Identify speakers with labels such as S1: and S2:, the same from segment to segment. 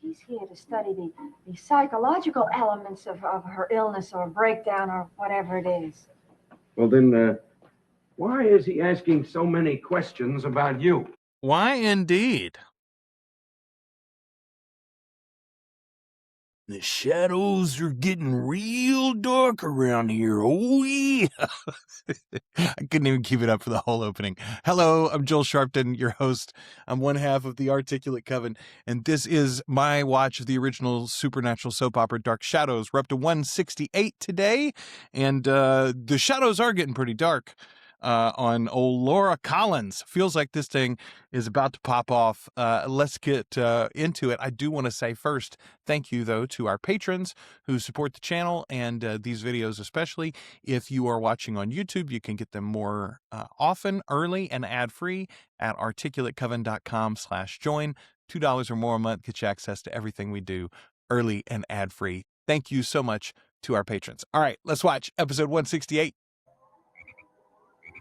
S1: he's here to study the psychological elements of her illness or breakdown or whatever it is.
S2: Well, then, why is he asking so many questions about you?
S3: Why indeed? The shadows are getting real dark around here. Oh, yeah. I couldn't even keep it up for the whole opening. Hello, I'm Joel Sharpton, your host. I'm one half of the Articulate Coven, and this is my watch of the original supernatural soap opera Dark Shadows. We're up to 168 today, and the shadows are getting pretty dark. On old Laura Collins. Feels like this thing is about to pop off. Let's get into it. I do want to say first, thank you, though, to our patrons who support the channel and these videos especially. If you are watching on YouTube, you can get them more often, early, and ad-free at articulatecoven.com/join. $2 or more a month gets you access to everything we do early and ad-free. Thank you so much to our patrons. All right, let's watch episode 168.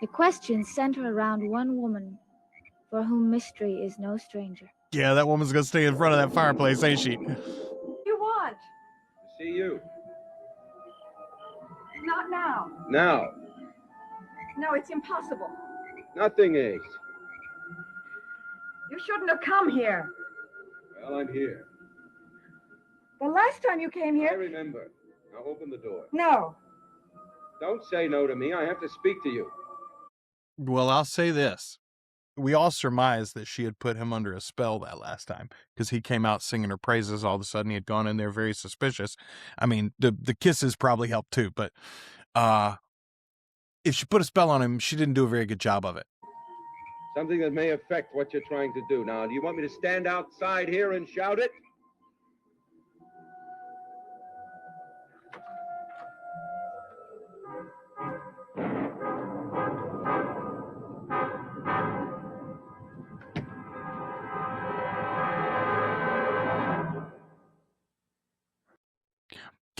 S4: The questions center around one woman, for whom mystery is no stranger.
S3: Yeah, that woman's gonna stay in front of that fireplace, ain't she?
S1: You want?
S2: See you.
S1: Not now.
S2: Now.
S1: No, it's impossible.
S2: Nothing is.
S1: You shouldn't have come here.
S2: Well, I'm here.
S1: The last time you came
S2: I
S1: here...
S2: remember. Now open the door.
S1: No.
S2: Don't say no to me. I have to speak to you.
S3: Well, I'll say this. We all surmised that she had put him under a spell that last time because he came out singing her praises. All of a sudden, he had gone in there very suspicious. I mean, the kisses probably helped too, but if she put a spell on him, she didn't do a very good job of it.
S2: Something that may affect what you're trying to do. Now, do you want me to stand outside here and shout it?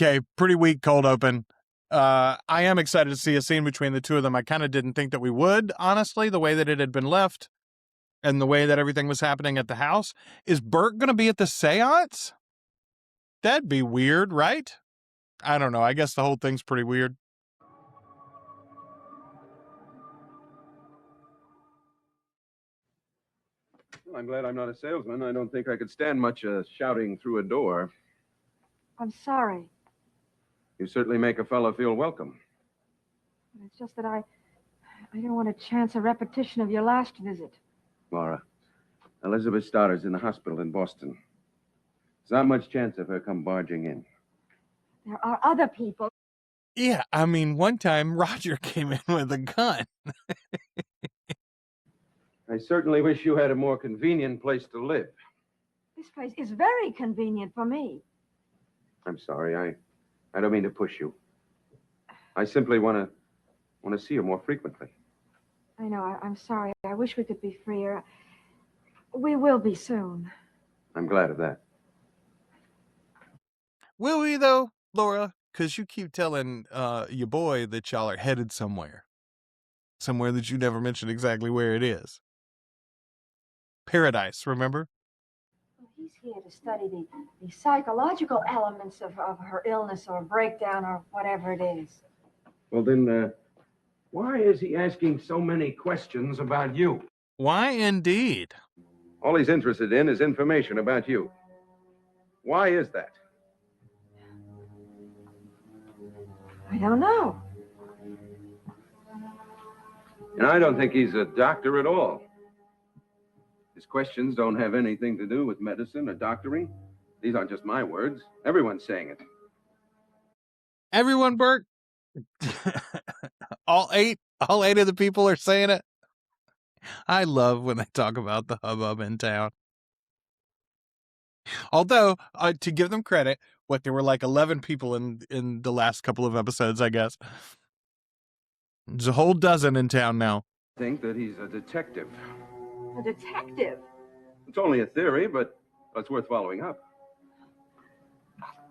S3: Okay, pretty weak cold open. I am excited to see a scene between the two of them. I kind of didn't think that we would, honestly, the way that it had been left and the way that everything was happening at the house. Is Bert going to be at the seance? That'd be weird, right? I don't know. I guess the whole thing's pretty weird.
S2: Well, I'm glad I'm not a salesman. I don't think I could stand much shouting through a door.
S1: I'm sorry.
S2: You certainly make a fellow feel welcome.
S1: It's just that I don't want to chance a repetition of your last visit.
S2: Laura, Elizabeth Stotter's in the hospital in Boston. There's not much chance of her come barging in.
S1: There are other people.
S3: Yeah, I mean, one time Roger came in with a gun.
S2: I certainly wish you had a more convenient place to live.
S1: This place is very convenient for me.
S2: I'm sorry. I don't mean to push you. I simply want to see you more frequently.
S1: I know. I'm sorry. I wish we could be freer. We will be soon.
S2: I'm glad of that.
S3: Will we, though, Laura? Because you keep telling your boy that y'all are headed somewhere. Somewhere that you never mentioned exactly where it is. Paradise, remember?
S1: He's here to study the psychological elements of her illness or breakdown or whatever it is.
S2: Well, then, why is he asking so many questions about you?
S3: Why indeed?
S2: All he's interested in is information about you. Why is that?
S1: I don't know.
S2: And I don't think he's a doctor at all. His questions don't have anything to do with medicine or doctoring. These aren't just my words. Everyone's saying it.
S3: Everyone, Bert? all eight of the people are saying it. I love when they talk about the hubbub in town. Although, to give them credit, there were like 11 people in the last couple of episodes, I guess. There's a whole dozen in town now.
S2: I think that he's a detective.
S1: A detective?
S2: It's only a theory, but it's worth following up.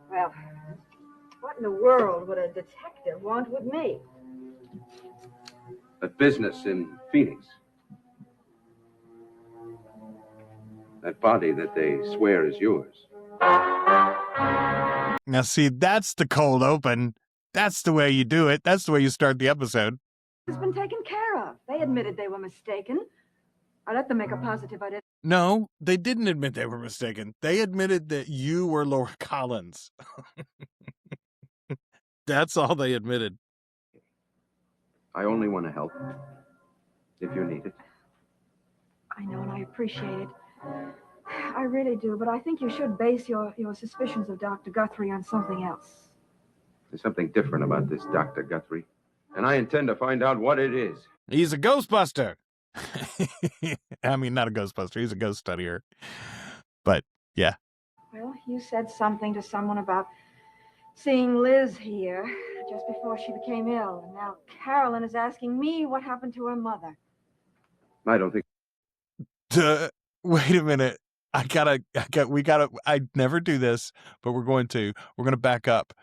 S1: Well, what in the world would a detective want with me?
S2: A business in Phoenix. That body that they swear is yours.
S3: Now, see, that's the cold open. That's the way you do it. That's the way you start the episode.
S1: It's been taken care of. They admitted they were mistaken. I let them make a positive identity.
S3: No, they didn't admit they were mistaken. They admitted that you were Laura Collins. That's all they admitted.
S2: I only want to help. If you need it.
S1: I know, and I appreciate it. I really do, but I think you should base your suspicions of Dr. Guthrie on something else.
S2: There's something different about this Dr. Guthrie, and I intend to find out what it is.
S3: He's a Ghostbuster. I mean, not a Ghostbuster. He's a ghost studier. But, yeah.
S1: Well, you said something to someone about seeing Liz here just before she became ill, and now Carolyn is asking me what happened to her mother.
S2: I don't think...
S3: Wait a minute. I never do this, but we're going to back up.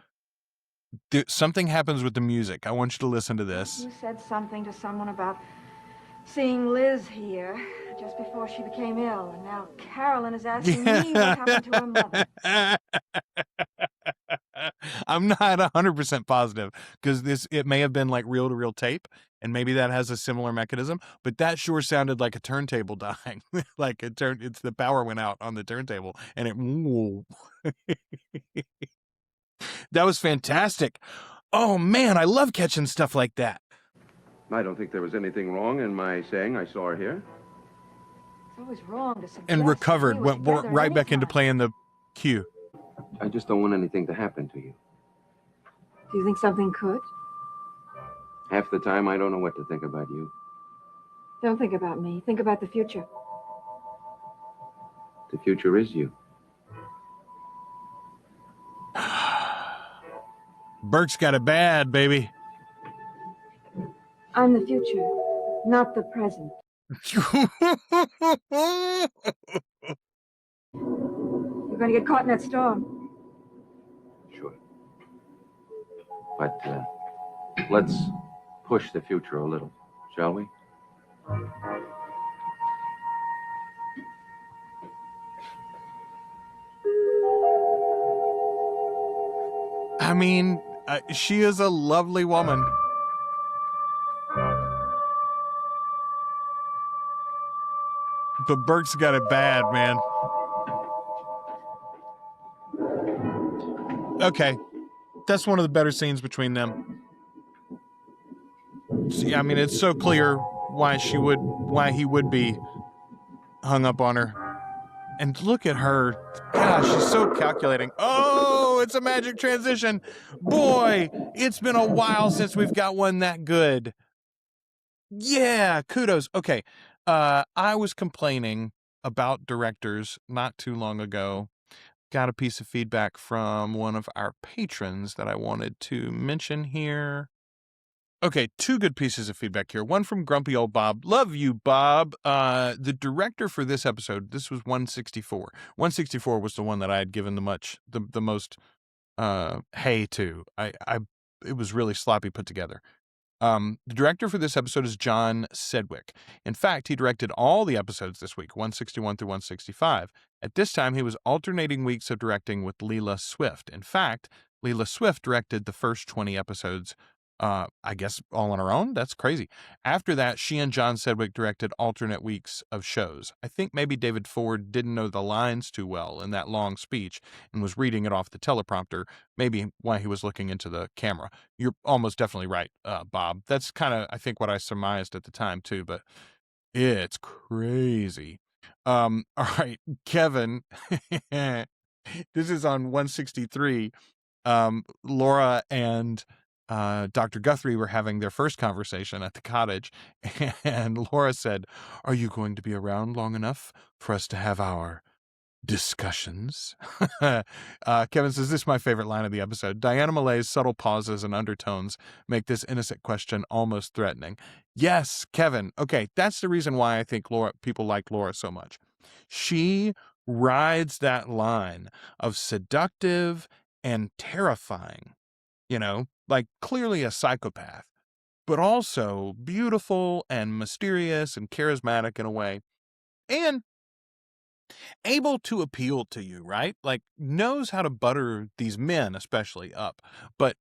S3: Something happens with the music. I want you to listen to this.
S1: You said something to someone about seeing Liz here just before she became ill, and now Carolyn is asking me what happened to her mother.
S3: I'm not 100% positive because it may have been like reel-to-reel tape, and maybe that has a similar mechanism, but that sure sounded like a turntable dying. Like it's the power went out on the turntable, and it. That was fantastic. Oh man, I love catching stuff like that.
S2: I don't think there was anything wrong in my saying I saw her here.
S1: It's always wrong to suggest.
S3: And recovered, went right back into playing the cue.
S2: I just don't want anything to happen to you.
S1: Do you think something could?
S2: Half the time, I don't know what to think about you.
S1: Don't think about me. Think about the future.
S2: The future is you.
S3: Burke's got it bad, baby.
S1: I'm the future, not the present. You're going to get caught in that storm.
S2: Sure. But let's push the future a little, shall we?
S3: I mean, she is a lovely woman. But Burke's got it bad, man. Okay. That's one of the better scenes between them. See, I mean, it's so clear why he would be hung up on her. And look at her. Gosh, she's so calculating. Oh, it's a magic transition. Boy, it's been a while since we've got one that good. Yeah, kudos. Okay. I was complaining about directors not too long ago. Got a piece of feedback from one of our patrons that I wanted to mention here. Okay, two good pieces of feedback here. One from Grumpy Old Bob. Love you, Bob. The director for this episode, this was 164. 164 was the one that I had given the most hay to. It was really sloppy put together. The director for this episode is John Sedgwick. In fact, he directed all the episodes this week, 161 through 165. At this time, he was alternating weeks of directing with Leela Swift. In fact, Leela Swift directed the first 20 episodes, I guess, all on her own. That's crazy. After that, she and John Sedgwick directed alternate weeks of shows. I think maybe David Ford didn't know the lines too well in that long speech and was reading it off the teleprompter, maybe why he was looking into the camera. You're almost definitely right, Bob. That's kind of, I think, what I surmised at the time, too, but it's crazy. All right, Kevin. This is on 163. Laura and Dr. Guthrie were having their first conversation at the cottage, and Laura said, "Are you going to be around long enough for us to have our discussions?" Kevin says, "This is my favorite line of the episode. Diana Malay's subtle pauses and undertones make this innocent question almost threatening." Yes, Kevin. Okay, that's the reason why I think people like Laura so much. She rides that line of seductive and terrifying, like clearly a psychopath, but also beautiful and mysterious and charismatic in a way. And able to appeal to you, right? Like, knows how to butter these men, especially, up. But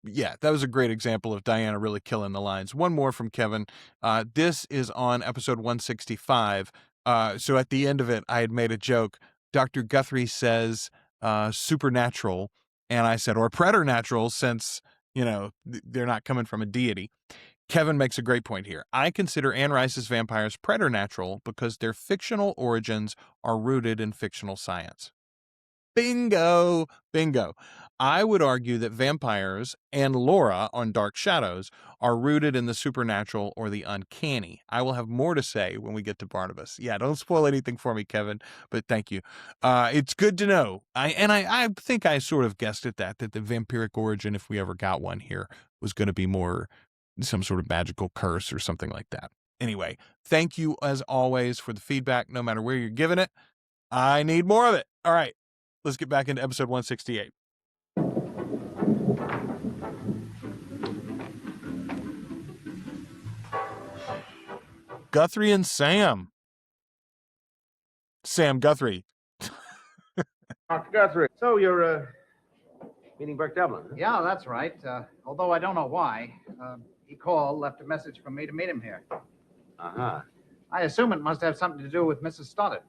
S3: yeah, that was a great example of Diana really killing the lines. One more from Kevin. This is on episode 165. So at the end of it, I had made a joke. Dr. Guthrie says supernatural, and I said, or preternatural, since, they're not coming from a deity. Kevin makes a great point here. I consider Anne Rice's vampires preternatural because their fictional origins are rooted in fictional science. Bingo! Bingo. I would argue that vampires and Laura on Dark Shadows are rooted in the supernatural or the uncanny. I will have more to say when we get to Barnabas. Yeah, don't spoil anything for me, Kevin, but thank you. It's good to know. I think I sort of guessed at that the vampiric origin, if we ever got one here, was going to be more some sort of magical curse or something like that. Anyway, thank you as always for the feedback, no matter where you're giving it. I need more of it. All right. Let's get back into episode 168. Guthrie and Sam. Sam Guthrie.
S2: Dr. Guthrie. So you're meeting Burke Devlin, huh?
S5: Yeah, that's right. Although I don't know why. He called, left a message for me to meet him here.
S2: Uh-huh.
S5: I assume it must have something to do with Mrs. Stoddard.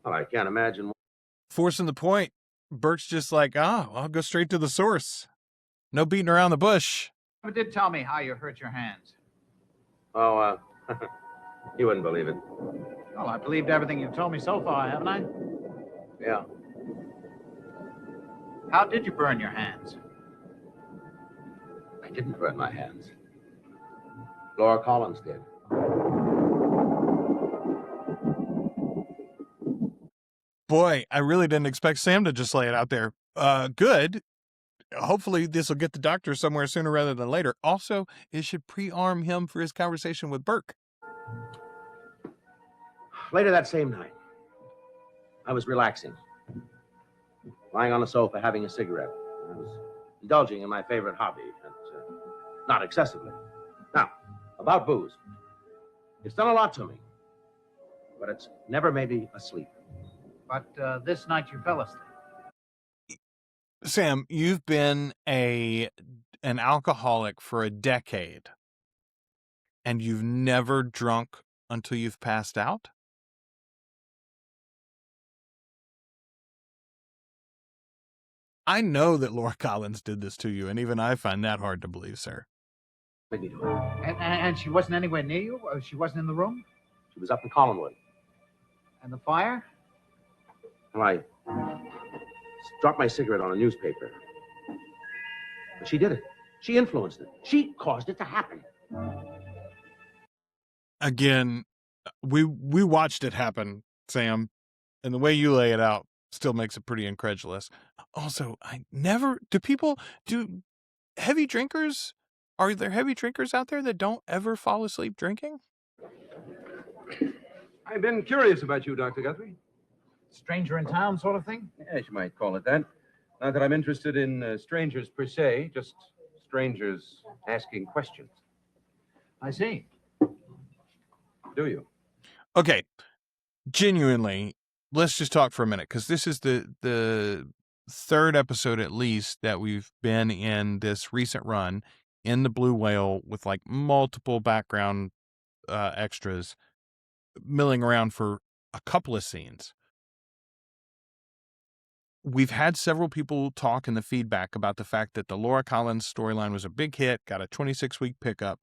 S2: Well, I can't imagine.
S3: Forcing the point. Burke's just like, I'll go straight to the source. No beating around the bush.
S5: You did tell me how you hurt your hands.
S2: Oh, you wouldn't believe it.
S5: Well, I believed everything you've told me so far, haven't I?
S2: Yeah.
S5: How did you burn your hands?
S2: I didn't burn my hands. Laura Collins did.
S3: Boy, I really didn't expect Sam to just lay it out there. Good. Hopefully this will get the doctor somewhere sooner rather than later. Also, it should pre-arm him for his conversation with Burke.
S6: Later that same night, I was relaxing, lying on the sofa having a cigarette. I was indulging in my favorite hobby, but not excessively. Now, about booze. It's done a lot to me, but it's never made me asleep.
S5: But this night you fell asleep.
S3: Sam, you've been an alcoholic for a decade, and you've never drunk until you've passed out? I know that Laura Collins did this to you, and even I find that hard to believe, sir.
S6: Made me do it.
S5: And she wasn't anywhere near you? She wasn't in the room?
S6: She was up in Collinwood.
S5: And the fire?
S6: And I dropped my cigarette on a newspaper. But she did it. She influenced it. She caused it to happen.
S3: Again, we watched it happen, Sam, and the way you lay it out still makes it pretty incredulous. Also, do heavy drinkers, are there heavy drinkers out there that don't ever fall asleep drinking?
S2: I've been curious about you, Dr. Guthrie.
S5: Stranger in town sort of thing?
S2: Yes, you might call it that. Not that I'm interested in strangers per se, just strangers asking questions.
S5: I see.
S2: Do you?
S3: Okay, genuinely, let's just talk for a minute, because this is the third episode at least that we've been in this recent run in the Blue Whale with like multiple background extras milling around for a couple of scenes. We've had several people talk in the feedback about the fact that the Laura Collins storyline was a big hit, got a 26-week pickup.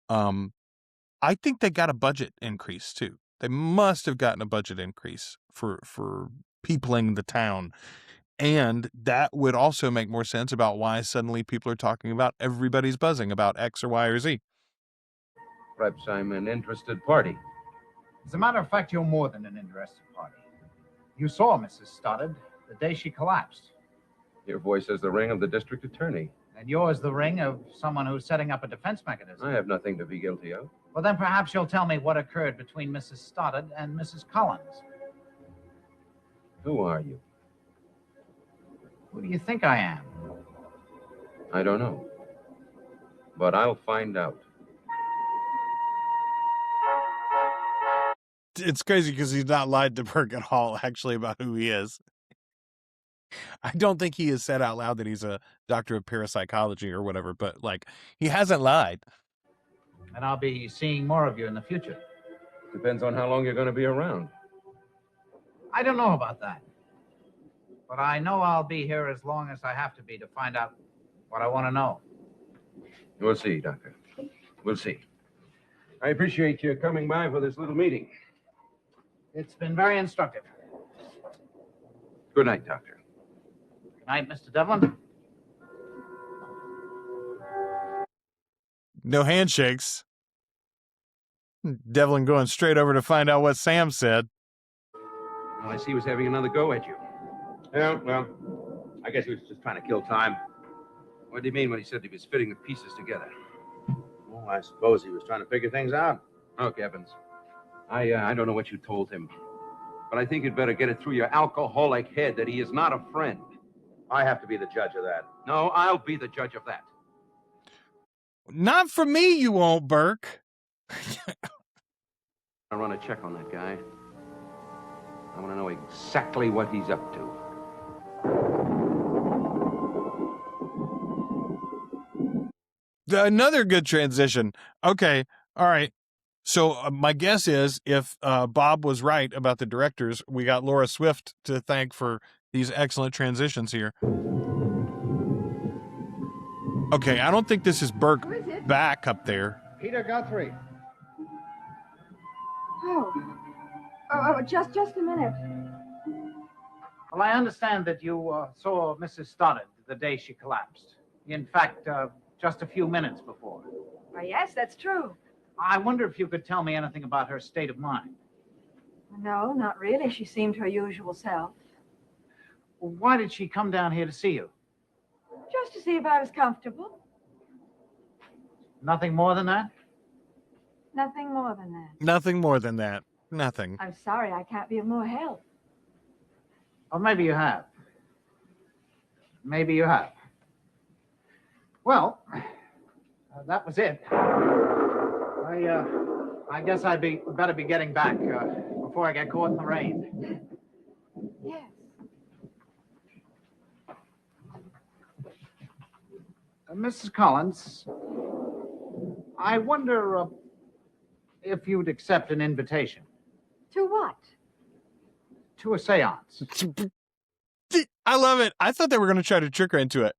S3: I think they got a budget increase too. They must have gotten a budget increase for peopling the town. And that would also make more sense about why suddenly people are talking about everybody's buzzing about X or Y or Z.
S2: Perhaps I'm an interested party.
S5: As a matter of fact, you're more than an interested party. You saw Mrs. Stoddard the day she collapsed.
S2: Your voice has the ring of the district attorney.
S5: And yours the ring of someone who's setting up a defense mechanism.
S2: I have nothing to be guilty of.
S5: Well, then perhaps you'll tell me what occurred between Mrs. Stoddard and Mrs. Collins.
S2: Who are you?
S5: Who do you think I am?
S2: I don't know. But I'll find out.
S3: It's crazy because he's not lied to Burke at all, actually, about who he is. I don't think he has said out loud that he's a doctor of parapsychology or whatever, but, like, he hasn't lied.
S5: And I'll be seeing more of you in the future.
S2: Depends on how long you're going to be around.
S5: I don't know about that. But I know I'll be here as long as I have to be to find out what I want to know.
S2: We'll see, Doctor. We'll see. I appreciate you coming by for this little meeting.
S5: It's been very instructive.
S2: Good night, Doctor.
S5: Good night, Mr. Devlin.
S3: No handshakes. Devlin going straight over to find out what Sam said.
S2: All I see was having another go at you.
S6: Yeah, well, I guess he was just trying to kill time.
S2: What do you mean when he said he was fitting the pieces together?
S6: Well, I suppose he was trying to figure things out.
S2: Look, Evans, I don't know what you told him, but I think you'd better get it through your alcoholic head that he is not a friend.
S6: I have to be the judge of that.
S2: No, I'll be the judge of that.
S3: Not for me, you won't, Burke.
S2: I run a check on that guy. I want to know exactly what he's up to.
S3: Another good transition. Okay. All right. So my guess is if Bob was right about the directors, we got Laura Swift to thank for these excellent transitions here. Okay. I don't think this is Burke back up there.
S5: Peter Guthrie.
S1: Oh, just a minute.
S5: Well, I understand that you saw Mrs. Stoddard the day she collapsed. In fact, just a few minutes before.
S1: Why, yes, that's true.
S5: I wonder if you could tell me anything about her state of mind.
S1: No, not really. She seemed her usual self.
S5: Why did she come down here to see you?
S1: Just to see if I was comfortable.
S5: Nothing more than that?
S1: Nothing more than that.
S3: Nothing more than that. Nothing.
S1: I'm sorry, I can't be of more help.
S5: Or maybe you have. Maybe you have. Well, that was it. I guess I'd better be getting back before I get caught in the rain.
S1: Yes.
S5: Mrs. Collins, I wonder if you'd accept an invitation.
S1: To what?
S5: To a seance.
S3: I love it. I thought they were going to try to trick her into it.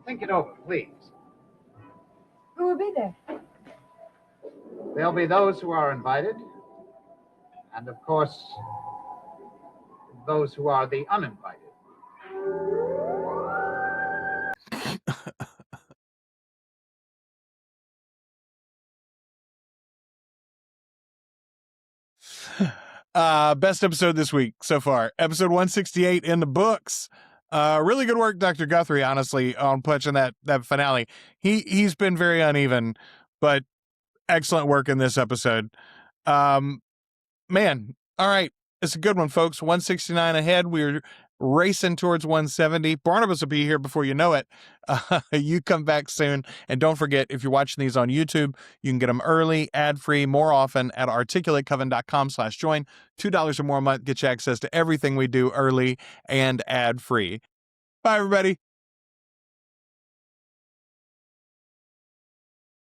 S5: Think it over, please.
S1: Who will be there?
S5: There'll be those who are invited, and of course, those who are the uninvited.
S3: Best episode this week so far. Episode 168 in the books. Really good work, Dr. Guthrie, honestly, on punching that finale. He's been very uneven, but excellent work in this episode. Man, all right. It's a good one, folks. 169 ahead. We're racing towards 170. Barnabas will be here before you know it. You come back soon. And don't forget, if you're watching these on YouTube, you can get them early, ad-free, more often at articulatecoven.com/join. $2 or more a month gets you access to everything we do early and ad-free. Bye, everybody.